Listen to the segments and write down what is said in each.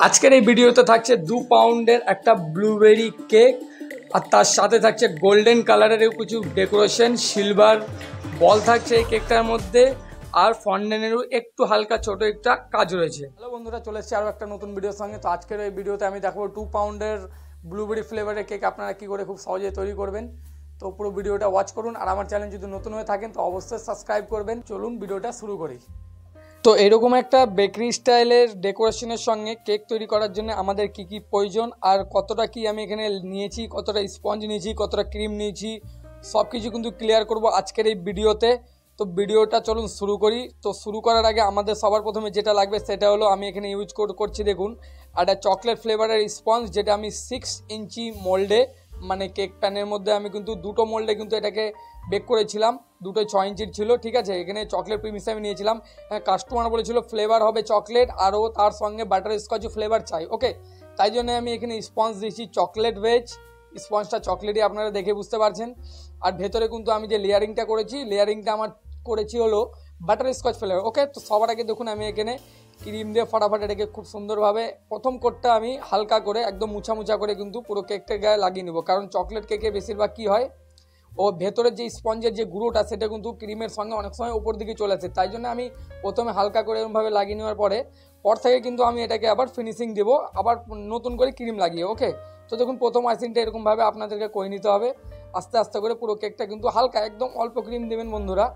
আজকের এই ভিডিওতে থাকছে 2 পাউন্ডের একটা ব্লুবেরি কেক আর তার সাথে থাকছে গোল্ডেন কালারের কিছু ডেকোরেশন, সিলভার বল থাকছে এই কেকটার মধ্যে, আর ফন্ডেনেরও একটু হালকা ছোট একটা কাজ রয়েছে। হ্যালো বন্ধুরা, চলে এসেছি আরও একটা নতুন ভিডিওর সঙ্গে। তো আজকের এই ভিডিওতে আমি দেখাবো 2 পাউন্ডের ব্লুবেরি ফ্লেভারের কেক আপনারা কী করে খুব সহজে তৈরি করবেন। তো পুরো ভিডিওটা ওয়াচ করুন, আর আমার চ্যানেল যদি নতুন হয়ে থাকেন তো অবশ্যই সাবস্ক্রাইব করবেন। চলুন ভিডিওটা শুরু করি। তো এরকম একটা বেকারি স্টাইলের ডেকোরেশনের সঙ্গে কেক তৈরি করার জন্য আমাদের কি কি প্রয়োজন, আর কতটা কি আমি এখানে নিয়েছি, কতটা স্পঞ্জ নিয়েছি, কতটা ক্রিম নিয়েছি, সব কিছু কিন্তু ক্লিয়ার করব আজকের এই ভিডিওতে। তো ভিডিওটা চলুন শুরু করি। তো শুরু করার আগে আমাদের সবার প্রথমে যেটা লাগবে সেটা হলো, আমি এখানে ইউজ করছি দেখুন একটা চকলেট ফ্লেভারের স্পঞ্জ, যেটা আমি 6 ইঞ্চি মোল্ডে মানে কেক প্যানের মধ্যে আমি কিন্তু দুটো মোল্ডে কিন্তু এটাকে বেক করেছিলাম, দুটো 6 ইঞ্চির ছিল। ঠিক আছে, এখানে চকলেট ক্রিম হিসাবে নিয়েছিলাম। কাস্টমার বলেছিল ফ্লেভার হবে চকলেট, আরও তার সঙ্গে বাটার স্কচ ফ্লেভার চাই। ওকে, তাই জন্য আমি এখানে স্পঞ্জ দিয়েছি চকলেট ভেজ। স্পঞ্জটা চকলেটই আপনারা দেখে বুঝতে পারছেন। আর ভেতরে কিন্তু আমি যে লেয়ারিংটা করেছি, লেয়ারিংটা আমার করেছি হলো বাটার স্কচ ফ্লেভার। ওকে, তো সবার আগে দেখুন আমি এখানে ক্রিম দিয়ে ফটাফট এটাকে খুব সুন্দরভাবে প্রথম কোটটা আমি হালকা করে একদম মুছা মুছা করে কিন্তু পুরো কেকটার গায়ে লাগিয়ে নেবো। কারণ চকলেট কেকে বেশিরভাগ কী হয়, ও ভেতরের যে স্পঞ্জের যে গুঁড়োটা সেটা কিন্তু ক্রিমের সঙ্গে অনেক সময় উপর দিকে চলে আসে। তাই জন্য আমি প্রথমে হালকা করে এরকমভাবে লাগিয়ে নেওয়ার পর থেকে কিন্তু আমি এটাকে আবার ফিনিশিং দেবো, আবার নতুন করে ক্রিম লাগিয়ে। ওকে, তো দেখুন প্রথম আইসিংটা এরকমভাবে আপনাদেরকে করে নিতে হবে। আস্তে আস্তে করে পুরো কেকটা কিন্তু হালকা একদম অল্প ক্রিম দেবেন বন্ধুরা,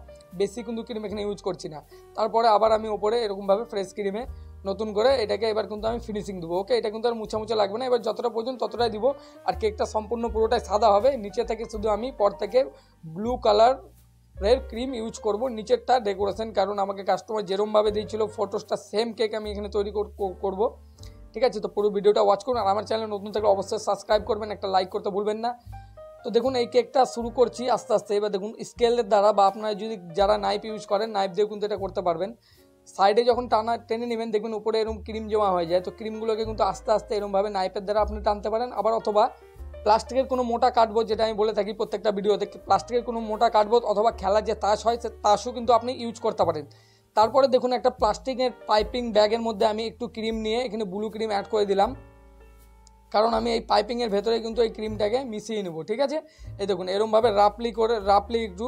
বেশি কিন্তু ক্রিম এখানে ইউজ করছি না। তারপরে আবার আমি ওপরে এরকমভাবে ফ্রেশ ক্রিমে নতুন করে এটাকে এবার কিন্তু আমি ফিনিশিং দেবো। ওকে, এটা কিন্তু আর মুছা মুছা লাগবে না, এবার যতটা প্রয়োজন ততটাই দিব। আর কেকটা সম্পূর্ণ পুরোটাই সাদা হবে, নিচে থেকে শুধু আমি পর থেকে ব্লু কালারের ক্রিম ইউজ করব নিচেরটা ডেকোরেশন। কারণ আমাকে কাস্টমার যেরমভাবে দিয়েছিল ফটোসটা সেম কেক আমি এখানে তৈরি করব। ঠিক আছে, তো পুরো ভিডিওটা ওয়াচ করুন, আর আমার চ্যানেল নতুন থাকলে অবশ্যই সাবস্ক্রাইব করবেন, একটা লাইক করতে ভুলবেন না। তো দেখুন এই কেকটা শুরু করছি আস্তে আস্তে। এবার দেখুন স্কেলের দ্বারা, বা আপনারা যদি যারা নাইফ ইউজ করেন নাইফ দিয়েও কিন্তু এটা করতে পারবেন। সাইডে যখন টেনে নেবেন দেখবেন উপরে এরকম ক্রিম জমা হয়ে যায়। তো ক্রিমগুলোকে কিন্তু আস্তে আস্তে এরকমভাবে নাইফের দ্বারা আপনি টানতে পারেন, আবার অথবা প্লাস্টিকের কোনো মোটা কার্ডবোর্ড, যেটা আমি বলে থাকি প্রত্যেকটা ভিডিওতে, প্লাস্টিকের কোনো মোটা কার্ডবোর্ড অথবা খেলার যে তাস হয় সে তাসও কিন্তু আপনি ইউজ করতে পারেন। তারপরে দেখুন একটা প্লাস্টিকের পাইপিং ব্যাগের মধ্যে আমি একটু ক্রিম নিয়ে এখানে ব্লু ক্রিম অ্যাড করে দিলাম, কারণ আমি এই পাইপিংয়ের ভেতরে কিন্তু এই ক্রিমটাকে মিশিয়ে নেবো। ঠিক আছে, এই দেখুন এরমভাবে রাফলি একটু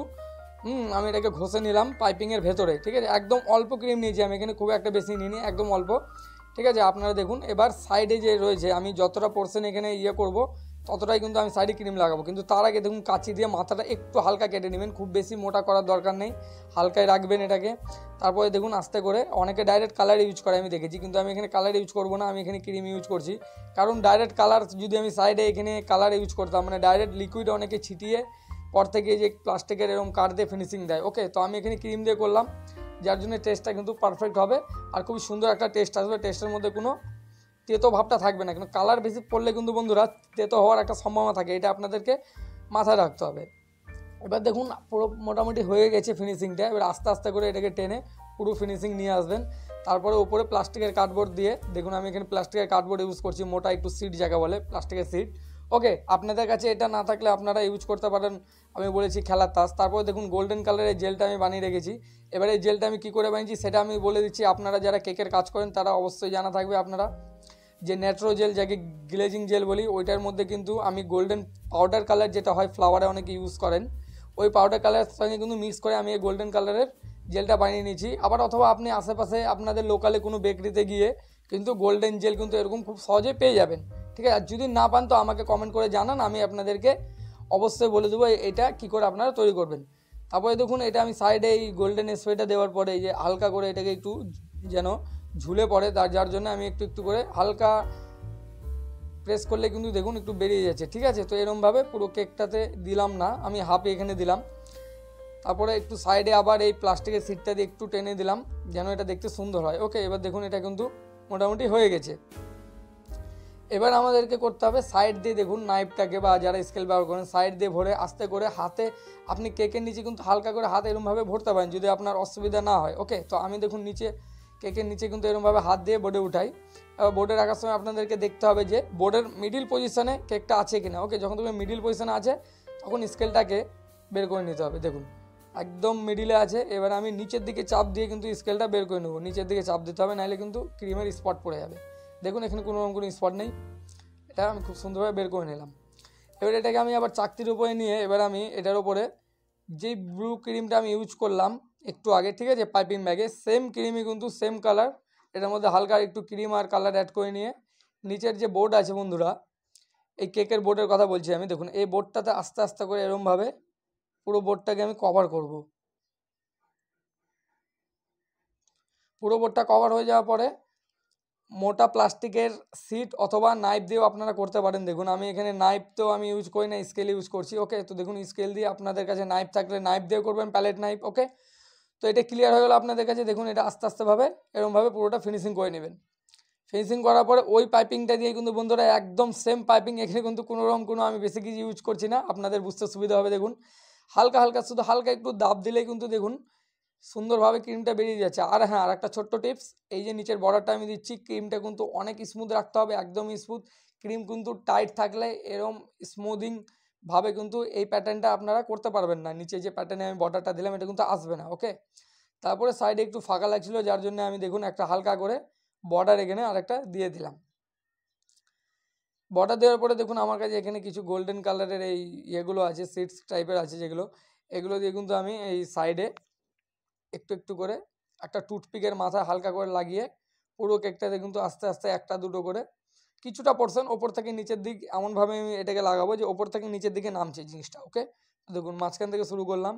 আমি এটাকে ঘষে নিলাম পাইপিংয়ের ভেতরে। ঠিক আছে, একদম অল্প ক্রিম নিয়েছি আমি এখানে, খুব একটা বেশি নিইনি, একদম অল্প। ঠিক আছে, আপনারা দেখুন এবার সাইডে যে রয়েছে আমি যতটা পোর্শন এখানে করব ততটাই কিন্তু আমি সাইডে ক্রিম লাগাবো। কিন্তু তার আগে দেখুন কাঁচি দিয়ে মাথাটা একটু হালকা কেটে নেবেন, খুব বেশি মোটা করার দরকার নেই, হালকায় রাখবেন এটাকে। তারপরে দেখুন আস্তে করে, অনেকে ডাইরেক্ট কালার ইউজ করে আমি দেখেছি, কিন্তু আমি এখানে কালার ইউজ করবো না, আমি এখানে ক্রিম ইউজ করছি। কারণ ডাইরেক্ট কালার যদি আমি সাইডে এখানে কালার ইউজ করতাম, মানে ডাইরেক্ট লিকুইড অনেকে ছিটিয়ে পর থেকে যে প্লাস্টিকের এরকম কার্ড দিয়ে ফিনিশিং দেয়। ওকে, তো আমি এখানে ক্রিম দিয়ে করলাম, যার জন্য টেস্টটা কিন্তু পারফেক্ট হবে আর খুবই সুন্দর একটা টেস্ট আসবে। টেস্টের মধ্যে কোনো তেতো ভাবটা থাকবে না, কিন্তু কালার বেশি পড়লে কিন্তু বন্ধুরা তেতো হওয়ার একটা সম্ভাবনা থাকে, এটা আপনাদেরকে মাথায় রাখতে হবে। এবার দেখুন পুরো মোটামুটি হয়ে গেছে ফিনিশিংটা। এবার আস্তে আস্তে করে এটাকে টেনে পুরো ফিনিশিং নিয়ে আসবেন। তারপরে উপরে প্লাস্টিকের কার্ডবোর্ড দিয়ে, দেখুন আমি এখানে প্লাস্টিকের কার্ডবোর্ড ইউজ করছি, মোটা একটু সিট যাকে বলে, প্লাস্টিকের সিট। ওকে, আপনাদের কাছে এটা না থাকলে আপনারা ইউজ করতে পারেন, আমি বলেছি খেলার তাস। তারপরে দেখুন গোল্ডেন কালারের জেলটা আমি বানিয়ে রেখেছি। এবার এই জেলটা আমি কী করে বানিয়েছি সেটা আমি বলে দিচ্ছি, আপনারা যারা কেকের কাজ করেন তারা অবশ্যই জানা থাকবে। আপনারা যে নেট্রো জেল, যাকে গ্লেজিং জেল বলি, ওইটার মধ্যে কিন্তু আমি গোল্ডেন পাউডার কালার যেটা হয় ফ্লাওয়ারে অনেকে ইউজ করেন, ওই পাউডার কালারের সঙ্গে কিন্তু মিক্স করে আমি এই গোল্ডেন কালারের জেলটা বানিয়ে নিয়েছি। আবার অথবা আপনি আশেপাশে আপনাদের লোকালে কোনো বেকারিতে গিয়ে কিন্তু গোল্ডেন জেল কিন্তু এরকম খুব সহজে পেয়ে যাবেন। ঠিক আছে, আর যদি না পান তো আমাকে কমেন্ট করে জানান, আমি আপনাদেরকে অবশ্যই বলে দেবো এটা কী করে আপনারা তৈরি করবেন। তারপরে দেখুন এটা আমি সাইডে এই গোল্ডেন স্প্রেটা দেওয়ার পরে এই যে হালকা করে এটাকে একটু যেন ঝুলে পড়ে, যার জন্য আমি একটু একটু করে হালকা প্রেস করলে কিন্তু দেখুন একটু বেরিয়ে যাচ্ছে। ঠিক আছে, তো এরমভাবে পুরো কেকটাতে দিলাম না, আমি হাফে এখানে দিলাম। তারপরে একটু সাইডে আবার এই প্লাস্টিকের সিটটা দিয়ে একটু টেনে দিলাম যেন এটা দেখতে সুন্দর হয়। ওকে, এবার দেখুন এটা কিন্তু মোটামুটি হয়ে গেছে। এবার আমাদেরকে করতে হবে সাইড দিয়ে, দেখুন নাইফটাকে বা যারা স্কেল ব্যবহার করেন সাইড দিয়ে ভরে আস্তে করে হাতে, আপনি কেকের নিচে কিন্তু হালকা করে হাতে এরমভাবে ভরতে পারেন যদি আপনার অসুবিধা না হয়। ওকে, তো আমি দেখুন নিচে কেকের নিচে কিন্তু এরকমভাবে হাত দিয়ে বোর্ডে উঠাই। বোর্ডে রাখার সময় আপনাদেরকে দেখতে হবে যে বোর্ডের মিডিল পজিশনে কেকটা আছে কিনা। ওকে, যখন তুমি মিডিল পজিশনে আছে তখন স্কেলটাকে বের করে নিতে হবে। দেখুন একদম মিডিলে আছে। এবার আমি নিচের দিকে চাপ দিয়ে কিন্তু স্কেলটা বের করে নেবো, নিচের দিকে চাপ দিতে হবে, নাহলে কিন্তু ক্রিমের স্পট পড়ে যাবে। দেখুন এখানে কোনো রকম কোনো স্পট নেই, এটা আমি খুব সুন্দরভাবে বের করে নিলাম। এবার এটাকে আমি আবার চাকতির উপরে নিয়ে এবার আমি এটার উপরে যেই ব্লু ক্রিমটা আমি ইউজ করলাম একটু আগে, ঠিক আছে, পাইপিং ব্যাগে, সেম ক্রিমই কিন্তু সেম কালার, এটার মধ্যে হালকা একটু ক্রিম আর কালার অ্যাড করে নিয়ে নিচের যে বোর্ড আছে বন্ধুরা, এই কেকের বোর্ডের কথা বলছি আমি, দেখুন এই বোর্ডটাতে আস্তে আস্তে করে এরমভাবে পুরো বোর্ডটাকে আমি কভার করব। পুরো বোর্ডটা কভার হয়ে যাওয়ার পরে মোটা প্লাস্টিকের সিট অথবা নাইফ দিয়েও আপনারা করতে পারেন। দেখুন আমি এখানে নাইফ তো আমি ইউজ করি না, স্কেল ইউজ করছি। ওকে, তো দেখুন স্কেল দিয়ে, আপনাদের কাছে নাইফ থাকলে নাইফ দিয়ে করবেন, প্যালেট নাইফ। ওকে, তো এটা ক্লিয়ার হয়ে গেলো আপনাদের কাছে। দেখুন এটা আস্তে আস্তেভাবে এরমভাবে পুরোটা ফিনিশিং করে নেবেন। ফিনিশিং করার পরে ওই পাইপিংটা দিয়ে কিন্তু বন্ধুরা একদম সেম পাইপিং, এখানে কিন্তু কোনো রকম কোনো আমি বেশি কিছু ইউজ করছি না, আপনাদের বুঝতে সুবিধা হবে। দেখুন হালকা হালকা, শুধু হালকা একটু দাব দিলেই কিন্তু দেখুন সুন্দরভাবে ক্রিমটা বেরিয়ে যাচ্ছে। আর হ্যাঁ, আর একটা ছোট্ট টিপস, এই যে নিচের বর্ডারটা আমি দিচ্ছি, ক্রিমটা কিন্তু অনেক স্মুথ রাখতে হবে, একদম স্মুথ। ক্রিম কিন্তু টাইট থাকলে এরম স্মুদিং ভাবে কিন্তু এই প্যাটার্নটা আপনারা করতে পারবেন না, নিচে যে প্যাটার্নে আমি বর্ডারটা দিলাম এটা কিন্তু আসবে না। ওকে, তারপরে সাইডে একটু ফাঁকা লাগছিল, যার জন্য আমি দেখুন একটা হালকা করে বর্ডার এখানে আরেকটা দিয়ে দিলাম। বর্ডার দেওয়ার পরে দেখুন আমার কাছে এখানে কিছু গোল্ডেন কালারের এই ইয়েগুলো আছে, সিডস টাইপের আছে যেগুলো, এগুলো দিয়ে কিন্তু আমি এই সাইডে একটু একটু করে একটা টুথপিকের মাথায় হালকা করে লাগিয়ে পুরো কেকটাতে কিন্তু আস্তে আস্তে একটা দুটো করে কিছুটা পোর্শন ওপর থেকে নিচের দিক এমনভাবে আমি এটাকে লাগাবো যে ওপর থেকে নিচের দিকে নামছে জিনিসটা। ওকে, দেখুন মাঝখান থেকে শুরু করলাম,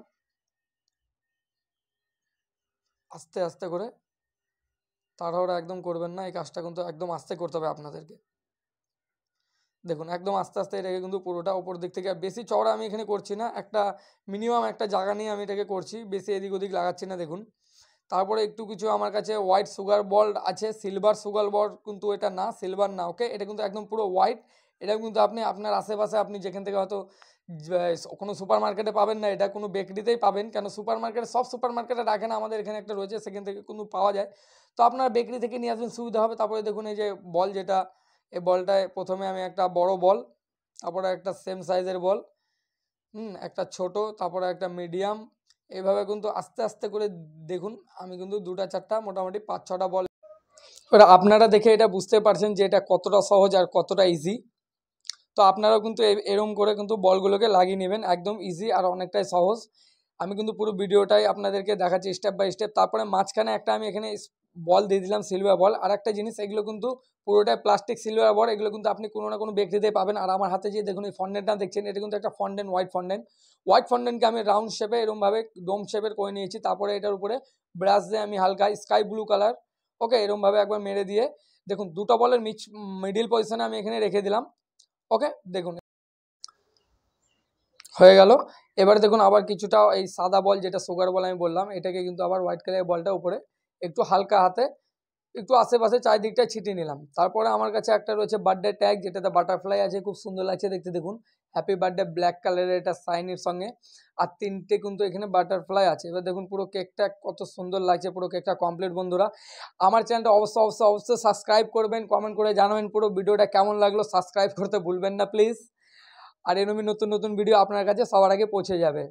আস্তে আস্তে করে, তাড়াহুড়া একদম করবেন না, এই কাজটা কিন্তু একদম আস্তে করতে হবে আপনাদেরকে। দেখুন একদম আস্তে আস্তে এটাকে কিন্তু পুরোটা ওপর দিক থেকে, বেশি চওড়া আমি এখানে করছি না, একটা মিনিমাম একটা জায়গা নিয়ে আমি এটাকে করছি, বেশি এদিক ওদিক লাগাচ্ছি না। দেখুন তারপরে একটু কিছু আমার কাছে হোয়াইট সুগার বল আছে, সিলভার সুগার বল কিন্তু এটা না, সিলভার না। ওকে, এটা কিন্তু একদম পুরো হোয়াইট। এটা কিন্তু আপনি আপনার আশেপাশে, আপনি যেখান থেকে হয়তো কোনো সুপার মার্কেটে পাবেন না, এটা কোনো বেকারিতেই পাবেন, কেন সুপার মার্কেটে, সব সুপার মার্কেটে রাখে না, আমাদের এখানে একটা রয়েছে, সেখান থেকে কিন্তু পাওয়া যায়। তো আপনার বেকারি থেকে নিয়ে আসবেন, সুবিধা হবে। তারপরে দেখুন এই যে বল, যেটা এই বলটায় প্রথমে আমি একটা বড় বল, তারপরে একটা সেম সাইজের বল, একটা ছোট, তারপরে একটা মিডিয়াম, এইভাবে কিন্তু আস্তে আস্তে করে দেখুন আমি কিন্তু দুটা চারটা মোটামুটি 5-6টা বল, এবার আপনারা দেখে এটা বুঝতে পারছেন যে এটা কতটা সহজ আর কতটা ইজি। তো আপনারাও কিন্তু এরম করে কিন্তু বলগুলোকে লাগিয়ে নেবেন, একদম ইজি আর অনেকটাই সহজ। আমি কিন্তু পুরো ভিডিওটাই আপনাদেরকে দেখাচ্ছি স্টেপ বাই স্টেপ। তারপরে মাঝখানে একটা আমি এখানে বল দিয়ে দিলাম, সিলভার বল। আর একটা জিনিস, এগুলো কিন্তু পুরোটাই প্লাস্টিক সিলভার বল, এগুলো কিন্তু আপনি কোনো না কোনো বেকারিতে পাবেন। আর আমার হাতে যে দেখুন এই ফন্ডেন্টটা দেখছেন, এটা কিন্তু একটা ফন্ডেন্ট, হোয়াইট ফন্ডেন্ট। হোয়াইট ফন্ডেন্টকে আমি রাউন্ড শেপে এরমভাবে ডোম শেপের করে নিয়েছি। তারপরে এটার উপরে ব্রাশ দিয়ে আমি হালকা স্কাই ব্লু কালার, ওকে, এরমভাবে একবার মেরে দিয়ে দেখুন দুটো বলের মিডিল পজিশনে আমি এখানে রেখে দিলাম। ওকে, দেখুন হয়ে গেল। এবারে দেখুন আবার কিছুটা এই সাদা বল, যেটা সুগার বল আমি বললাম, এটাকে কিন্তু আবার হোয়াইট কালারের বলটা উপরে একটু হালকা হাতে একটু আশেপাশে চারিদিকটা ছিটিয়ে নিলাম। তারপরে আমার কাছে একটা রয়েছে বার্থডে ট্যাগ, যেটাতে বাটারফ্লাই আছে, খুব সুন্দর লাগছে দেখতে। দেখুন হ্যাপি বার্থডে ব্ল্যাক কালারের এটা সাইনের সঙ্গে, আর 3টে কিন্তু এখানে বাটারফ্লাই আছে। এবার দেখুন পুরো কেকটা কত সুন্দর লাগছে, পুরো কেকটা কমপ্লিট। বন্ধুরা আমার চ্যানেলটা অবশ্যই অবশ্যই অবশ্যই সাবস্ক্রাইব করবেন, কমেন্ট করে জানাবেন পুরো ভিডিওটা কেমন লাগলো, সাবস্ক্রাইব করতে ভুলবেন না প্লিজ। আর এরকমই নতুন নতুন ভিডিও আপনার কাছে সবার আগে পৌঁছে যাবে।